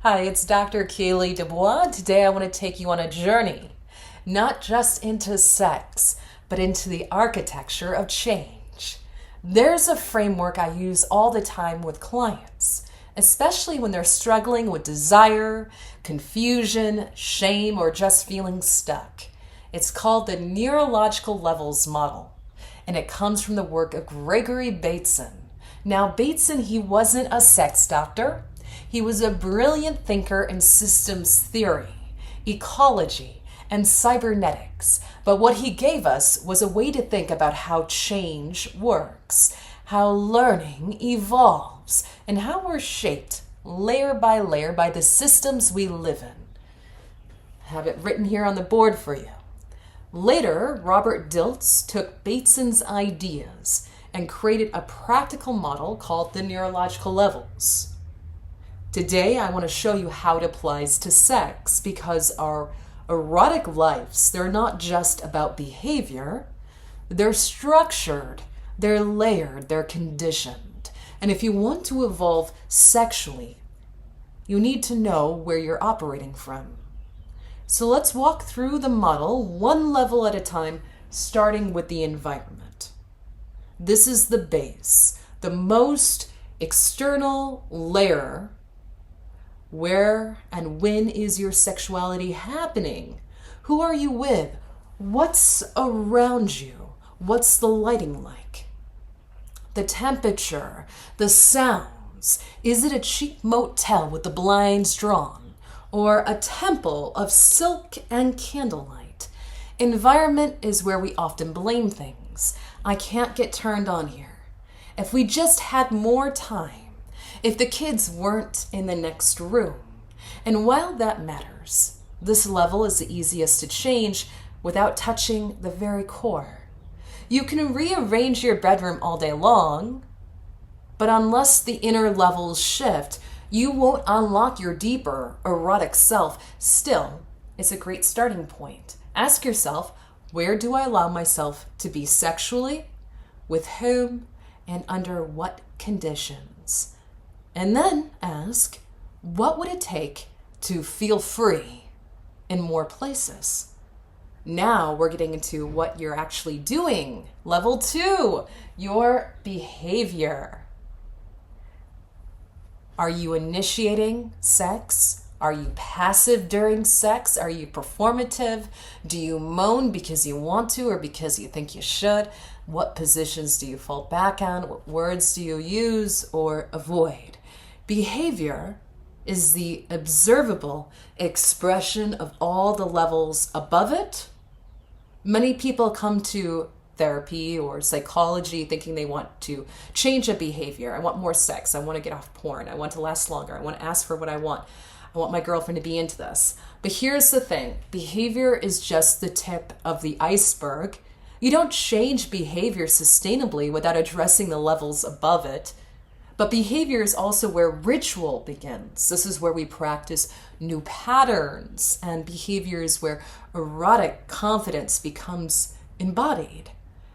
Hi, it's Dr. Kaylee Dubois. Today I want to take you on a journey, not just into sex, but into the architecture of change. There's a framework I use all the time with clients, especially when they're struggling with desire, confusion, shame, or just feeling stuck. It's called the Neurological Levels Model, and it comes from the work of Gregory Bateson. Now, Bateson, he wasn't a sex doctor. He was a brilliant thinker in systems theory, ecology, and cybernetics. But what he gave us was a way to think about how change works, how learning evolves, and how we're shaped layer by layer by the systems we live in. I have it written here on the board for you. Later, Robert Dilts took Bateson's ideas and created a practical model called the neurological levels. Today, I want to show you how it applies to sex because our erotic lives, they're not just about behavior, they're structured, they're layered, they're conditioned. And if you want to evolve sexually, you need to know where you're operating from. So let's walk through the model one level at a time, starting with the environment. This is the base, the most external layer. Where and when is your sexuality happening? Who are you with? What's around you? What's the lighting like? The temperature, the sounds. Is it a cheap motel with the blinds drawn? Or a temple of silk and candlelight? Environment is where we often blame things. I can't get turned on here. If we just had more time, if the kids weren't in the next room. And while that matters, this level is the easiest to change without touching the very core. You can rearrange your bedroom all day long, but unless the inner levels shift, you won't unlock your deeper erotic self. Still, it's a great starting point. Ask yourself, where do I allow myself to be sexually? With whom? And under what conditions? And then ask, what would it take to feel free in more places? Now we're getting into what you're actually doing. Level 2, your behavior. Are you initiating sex? Are you passive during sex? Are you performative? Do you moan because you want to or because you think you should? What positions do you fall back on? What words do you use or avoid? Behavior is the observable expression of all the levels above it. Many people come to therapy or psychology thinking they want to change a behavior. I want more sex. I want to get off porn. I want to last longer. I want to ask for what I want. I want my girlfriend to be into this. But here's the thing. Behavior is just the tip of the iceberg. You don't change behavior sustainably without addressing the levels above it. But behavior is also where ritual begins. This is where we practice new patterns, and behavior is where erotic confidence becomes embodied.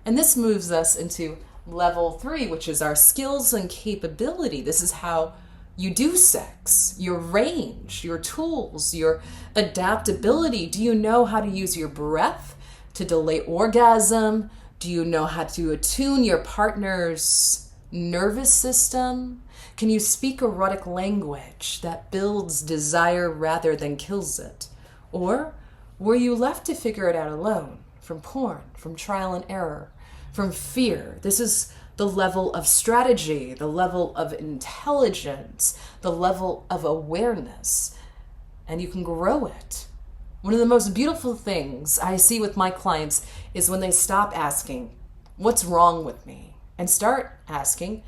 And this moves us into level 3, which is our skills and capability. This is how you do sex, your range, your tools, your adaptability. Do you know how to use your breath to delay orgasm? Do you know how to attune your partner's nervous system? Can you speak erotic language that builds desire rather than kills it? Or were you left to figure it out alone from porn, from trial and error, from fear? This is the level of strategy, the level of intelligence, the level of awareness, and you can grow it. One of the most beautiful things I see with my clients is when they stop asking, what's wrong with me? And start asking,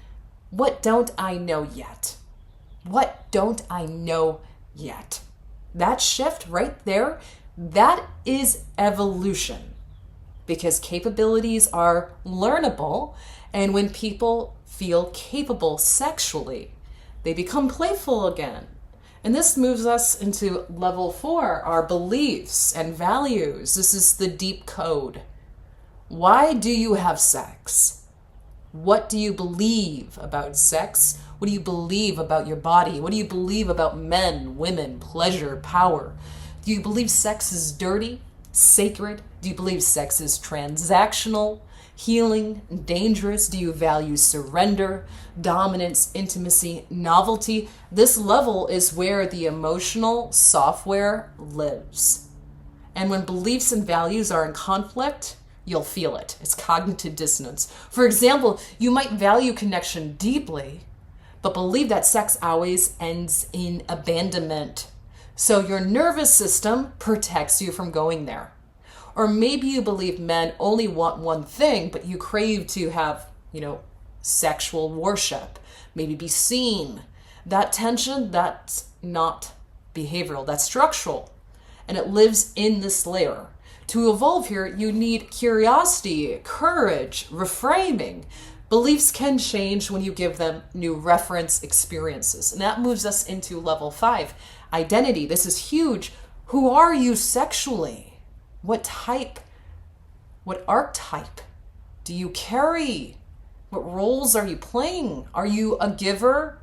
what don't I know yet? What don't I know yet? That shift right there, that is evolution. Because capabilities are learnable, and when people feel capable sexually, they become playful again. And this moves us into level 4, our beliefs and values. This is the deep code. Why do you have sex? What do you believe about sex? What do you believe about your body? What do you believe about men, women, pleasure, power? Do you believe sex is dirty, sacred? Do you believe sex is transactional, healing, dangerous? Do you value surrender, dominance, intimacy, novelty? This level is where the emotional software lives. And when beliefs and values are in conflict, you'll feel it. It's cognitive dissonance. For example, you might value connection deeply, but believe that sex always ends in abandonment. So your nervous system protects you from going there. Or maybe you believe men only want one thing, but you crave to have, sexual worship, maybe be seen. That tension, that's not behavioral, that's structural. And it lives in this layer. To evolve here, you need curiosity, courage, reframing. Beliefs can change when you give them new reference experiences. And that moves us into level 5, identity. This is huge. Who are you sexually? What type? What archetype do you carry? What roles are you playing? Are you a giver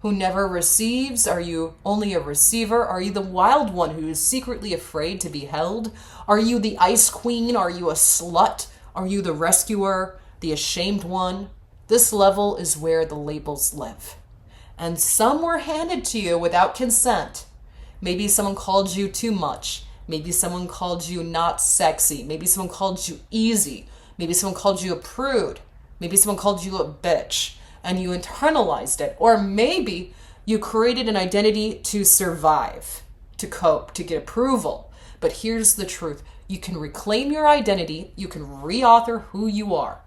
who never receives? Are you only a receiver? Are you the wild one who is secretly afraid to be held? Are you the ice queen? Are you a slut? Are you the rescuer, the ashamed one? This level is where the labels live. And some were handed to you without consent. Maybe someone called you too much. Maybe someone called you not sexy. Maybe someone called you easy. Maybe someone called you a prude. Maybe someone called you a bitch and you internalized it. Or maybe you created an identity to survive, to cope, to get approval. But here's the truth. You can reclaim your identity. You can reauthor who you are.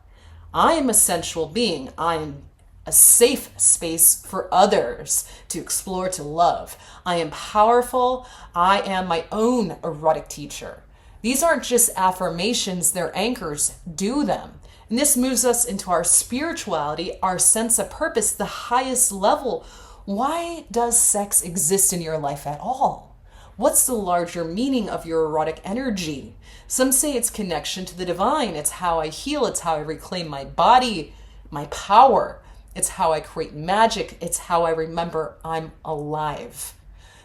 I am a sensual being. I am a safe space for others to explore, to love. I am powerful. I am my own erotic teacher. These aren't just affirmations, they're anchors. Do them. And this moves us into our spirituality, our sense of purpose, the highest level. Why does sex exist in your life at all? What's the larger meaning of your erotic energy? Some say it's connection to the divine. It's how I heal. It's how I reclaim my body, my power. It's how I create magic. It's how I remember I'm alive.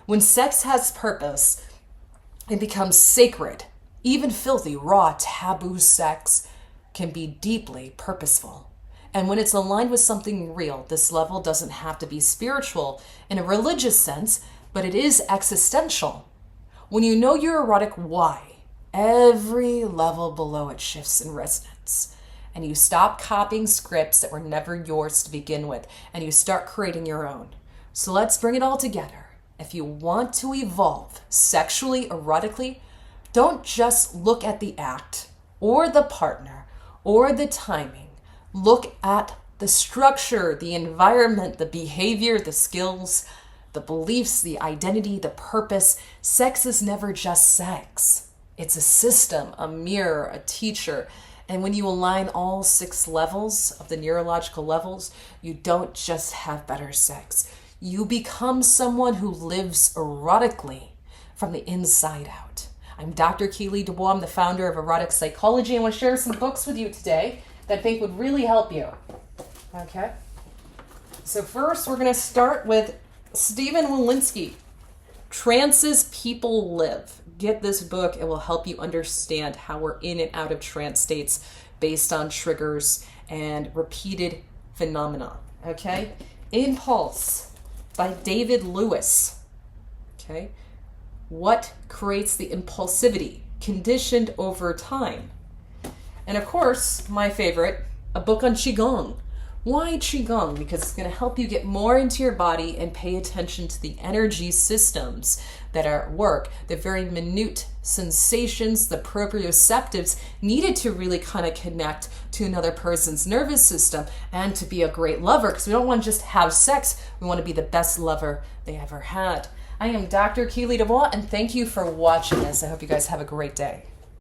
When sex has purpose, it becomes sacred. Even filthy, raw, taboo sex can be deeply purposeful. And when it's aligned with something real, this level doesn't have to be spiritual in a religious sense, but it is existential. When you know your erotic why, every level below it shifts in resonance. And you stop copying scripts that were never yours to begin with, and you start creating your own. So let's bring it all together. If you want to evolve sexually, erotically, don't just look at the act or the partner or the timing. Look at the structure, the environment, the behavior, the skills, the beliefs, the identity, the purpose. Sex is never just sex. It's a system, a mirror, a teacher. And when you align all 6 levels of the neurological levels, you don't just have better sex. You become someone who lives erotically from the inside out. I'm Dr. Keely Dubois. I'm the founder of Erotic Psychology. I want to share some books with you today that I think would really help you. Okay? So first, we're going to start with Stephen Walensky, Trances People Live. Get this book. It will help you understand how we're in and out of trance states based on triggers and repeated phenomena. Okay? Impulse by David Lewis. Okay? What creates the impulsivity? Conditioned over time. And of course, my favorite, a book on Qigong. Why Qigong? Because it's going to help you get more into your body and pay attention to the energy systems that are at work, the very minute sensations, the proprioceptives needed to really kind of connect to another person's nervous system and to be a great lover. Because we don't want to just have sex, we want to be the best lover they ever had. I am Dr. Keely Dubois, and thank you for watching this. I hope you guys have a great day.